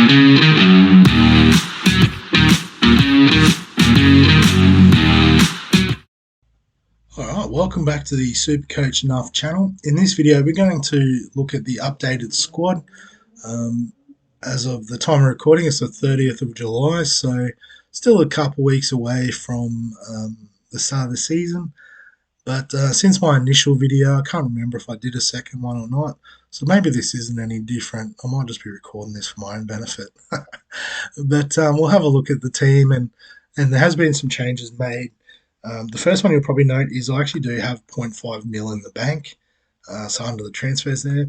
Alright, welcome back to the Supercoach Enough channel. In this video we're going to look at the updated squad. As of the time of recording, it's the 30th of July, so still a couple weeks away from the start of the season. But since my initial video, I can't remember if I did a second one or not, so maybe this isn't any different. I might just be recording this for my own benefit. But we'll have a look at the team, and there has been some changes made. The first one you'll probably note is I actually do have 0.5 mil in the bank, so under the transfers there.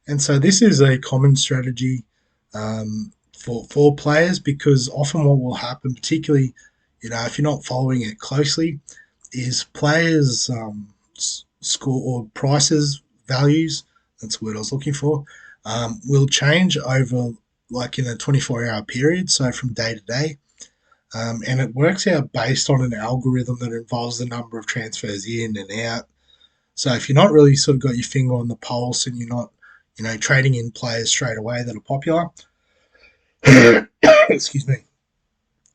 And so this is a common strategy for players, because often what will happen, particularly if you're not following it closely, is players' score or prices, values, that's the word I was looking for, will change over like in a 24-hour period, so from day to day. And it works out based on an algorithm that involves the number of transfers in and out. So if you're not really sort of got your finger on the pulse and you're not, trading in players straight away that are popular, excuse me,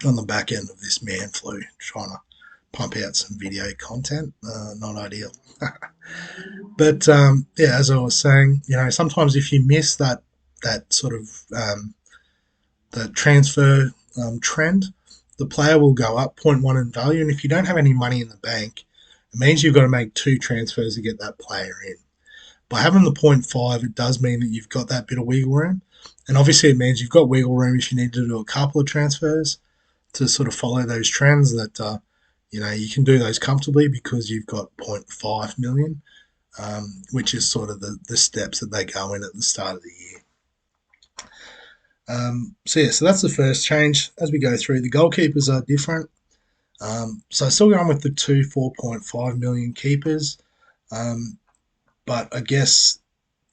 on the back end of this man flu, trying to pump out some video content, not ideal. But yeah, as I was saying, sometimes if you miss that sort of the transfer trend, the player will go up 0.1 in value, and if you don't have any money in the bank, it means you've got to make 2 transfers to get that player in. By having the 0.5, it does mean that you've got that bit of wiggle room, and obviously it means you've got wiggle room if you need to do a couple of transfers to sort of follow those trends that you can do those comfortably because you've got 0.5 million, which is sort of the steps that they go in at the start of the year. So that's the first change. As we go through, the goalkeepers are different. So still going with the 4.5 million keepers, but I guess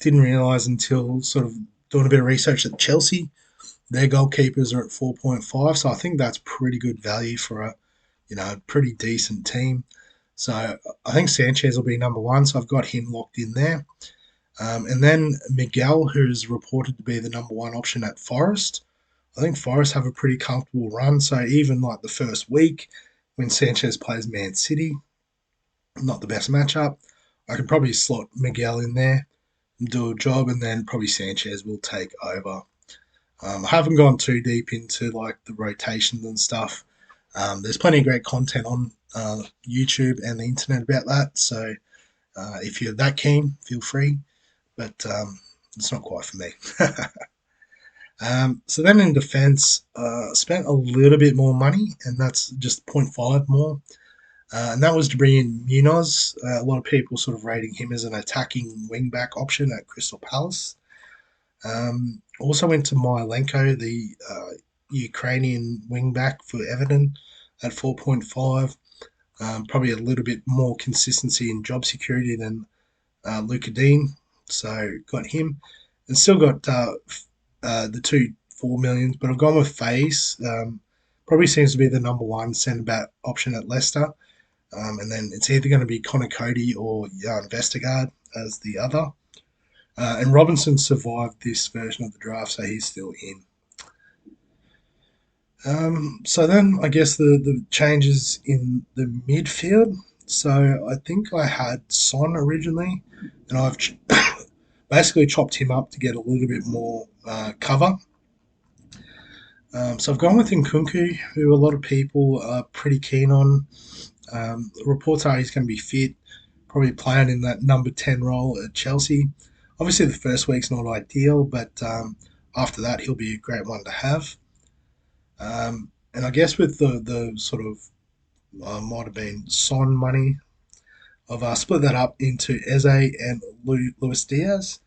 didn't realise until sort of doing a bit of research that Chelsea, their goalkeepers are at 4.5, so I think that's pretty good value for a pretty decent team. So I think Sanchez will be number 1, so I've got him locked in there. And then Miguel, who's reported to be the number 1 option at Forest. I think Forest have a pretty comfortable run, so even like the first week when Sanchez plays Man City, not the best matchup, I can probably slot Miguel in there and do a job, and then probably Sanchez will take over. I haven't gone too deep into like the rotations and stuff. There's plenty of great content on YouTube and the internet about that, so if you're that keen, feel free. But it's not quite for me. So then in defence, spent a little bit more money, and that's just 0.5 more. And that was to bring in Munoz. A lot of people sort of rating him as an attacking wing-back option at Crystal Palace. Also went to Mylenko, the Ukrainian wing-back for Everton, at 4.5. Probably a little bit more consistency in job security than Luka Dean. So got him, and still got the 2 4 millions, but I've gone with Faze. Probably seems to be the number 1 centre back option at Leicester, and then it's either going to be Connor Cody or Jan Vestergaard as the other. And Robinson survived this version of the draft, so he's still in. So then I guess the changes in the midfield. So I think I had Son originally, and I've basically chopped him up to get a little bit more cover. So I've gone with Nkunku, who a lot of people are pretty keen on. Reports are he's going to be fit, probably playing in that number 10 role at Chelsea. Obviously the first week's not ideal, but after that he'll be a great one to have. And I guess with the sort of might have been Son money, I've split that up into Eze and Luis Diaz.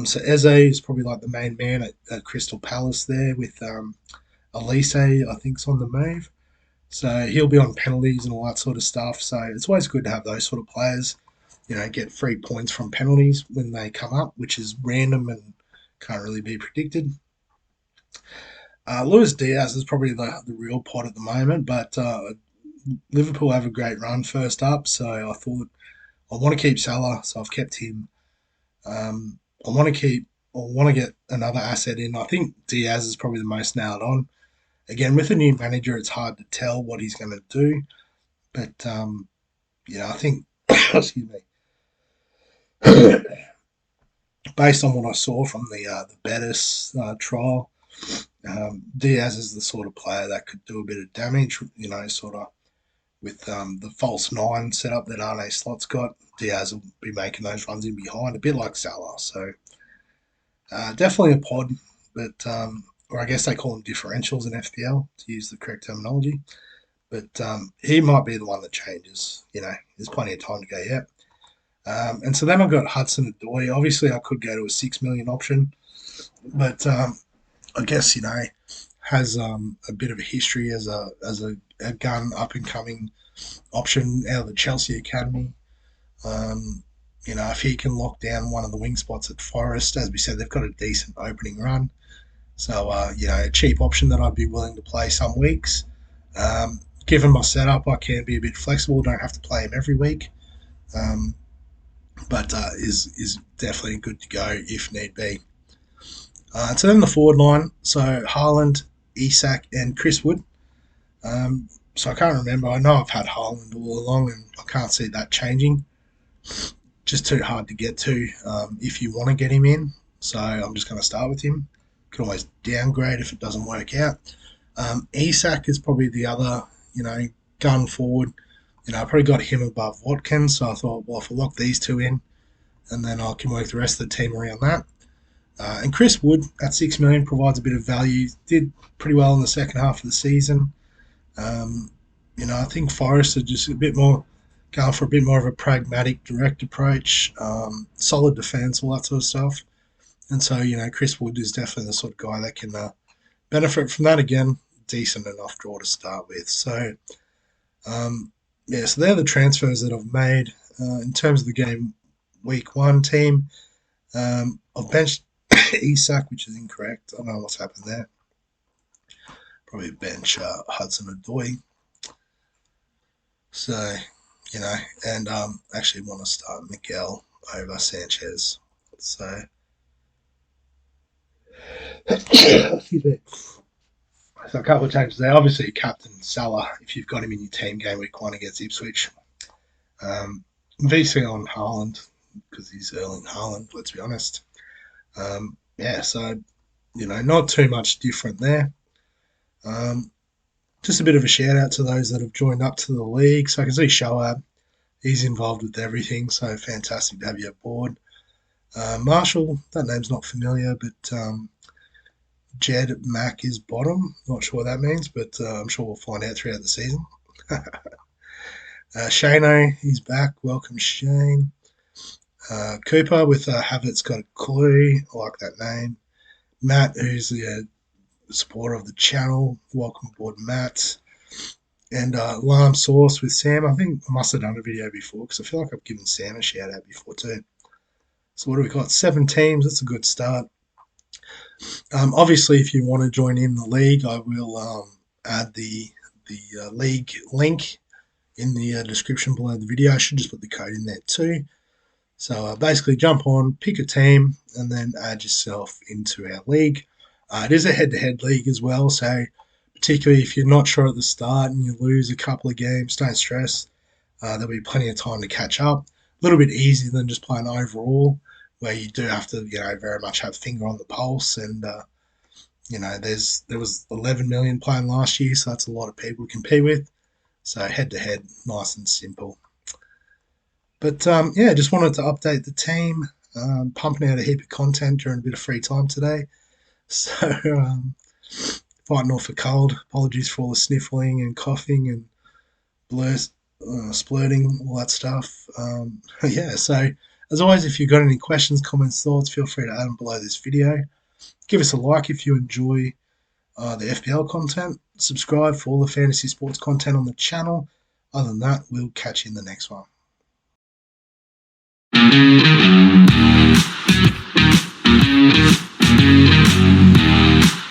So Eze is probably like the main man at Crystal Palace there, with Elise, I think, is on the move. So he'll be on penalties and all that sort of stuff. So it's always good to have those sort of players, get free points from penalties when they come up, which is random and can't really be predicted. Luis Diaz is probably the real pot at the moment, but Liverpool have a great run first up, so I thought I want to keep Salah, so I've kept him. I want to keep want to get another asset in. I think Diaz is probably the most nailed on. Again, with a new manager, it's hard to tell what he's going to do. But I think, excuse me, based on what I saw from the Betis trial, Diaz is the sort of player that could do a bit of damage. Sort of with the false nine setup that Arne Slot's got. Diaz will be making those runs in behind, a bit like Salah. So definitely a pod, but or I guess they call them differentials in FPL to use the correct terminology. But he might be the one that changes. There's plenty of time to go yet. And so then I've got Hudson Odoi. Obviously, I could go to a 6 million option, but I guess has a bit of a history as a gun up and coming option out of the Chelsea academy. If he can lock down one of the wing spots at Forest, as we said, they've got a decent opening run. So, a cheap option that I'd be willing to play some weeks. Given my setup, I can be a bit flexible. Don't have to play him every week. But is definitely good to go if need be. So then the forward line, so Haaland, Isak, and Chris Wood. So I can't remember. I know I've had Haaland all along, and I can't see that changing. Just too hard to get to if you want to get him in. So I'm just going to start with him. Can always downgrade if it doesn't work out. Isak is probably the other, gun forward. I probably got him above Watkins, so I thought, well, if I lock these two in, and then I can work the rest of the team around that. And Chris Wood at 6 million provides a bit of value. Did pretty well in the second half of the season. I think Forest are just a bit more going for a bit more of a pragmatic, direct approach, solid defence, all that sort of stuff. And so, Chris Wood is definitely the sort of guy that can benefit from that again. Decent enough draw to start with. So, so they're the transfers that I've made. In terms of the game week one team, I've benched Isak, which is incorrect. I don't know what's happened there. Probably bench Hudson Odoi. So, and actually want to start Miguel over Sanchez. So, excuse me. So a couple of changes there. Obviously, Captain Salah, if you've got him in your team game week one against Ipswich. VC on Haaland, because he's Erling Haaland, let's be honest. So, not too much different there. Just a bit of a shout out to those that have joined up to the league. So I can see Shoab, he's involved with everything, so fantastic to have you aboard. Marshall, that name's not familiar, but Jed Mack is bottom. Not sure what that means, but I'm sure we'll find out throughout the season. Shano, he's back. Welcome, Shane. Cooper with Havertz got a clue. I like that name. Matt, who's the supporter of the channel. Welcome aboard, Matt. And Lamb Sauce with Sam. I think I must have done a video before because I feel like I've given Sam a shout out before too. So what do we got? 7 teams. That's a good start. Obviously, if you want to join in the league, I will add the league link in the description below the video. I should just put the code in there too. So basically jump on, pick a team, and then add yourself into our league. It is a head-to-head league as well, so particularly if you're not sure at the start and you lose a couple of games, don't stress. There'll be plenty of time to catch up. A little bit easier than just playing overall, where you do have to, very much have finger on the pulse. And, there was 11 million playing last year, so that's a lot of people to compete with. So head-to-head, nice and simple. But, just wanted to update the team. Pumping out a heap of content during a bit of free time today. So, fighting off a cold. Apologies for all the sniffling and coughing and splurting, all that stuff. So as always, if you've got any questions, comments, thoughts, feel free to add them below this video. Give us a like if you enjoy the FPL content. Subscribe for all the fantasy sports content on the channel. Other than that, we'll catch you in the next one.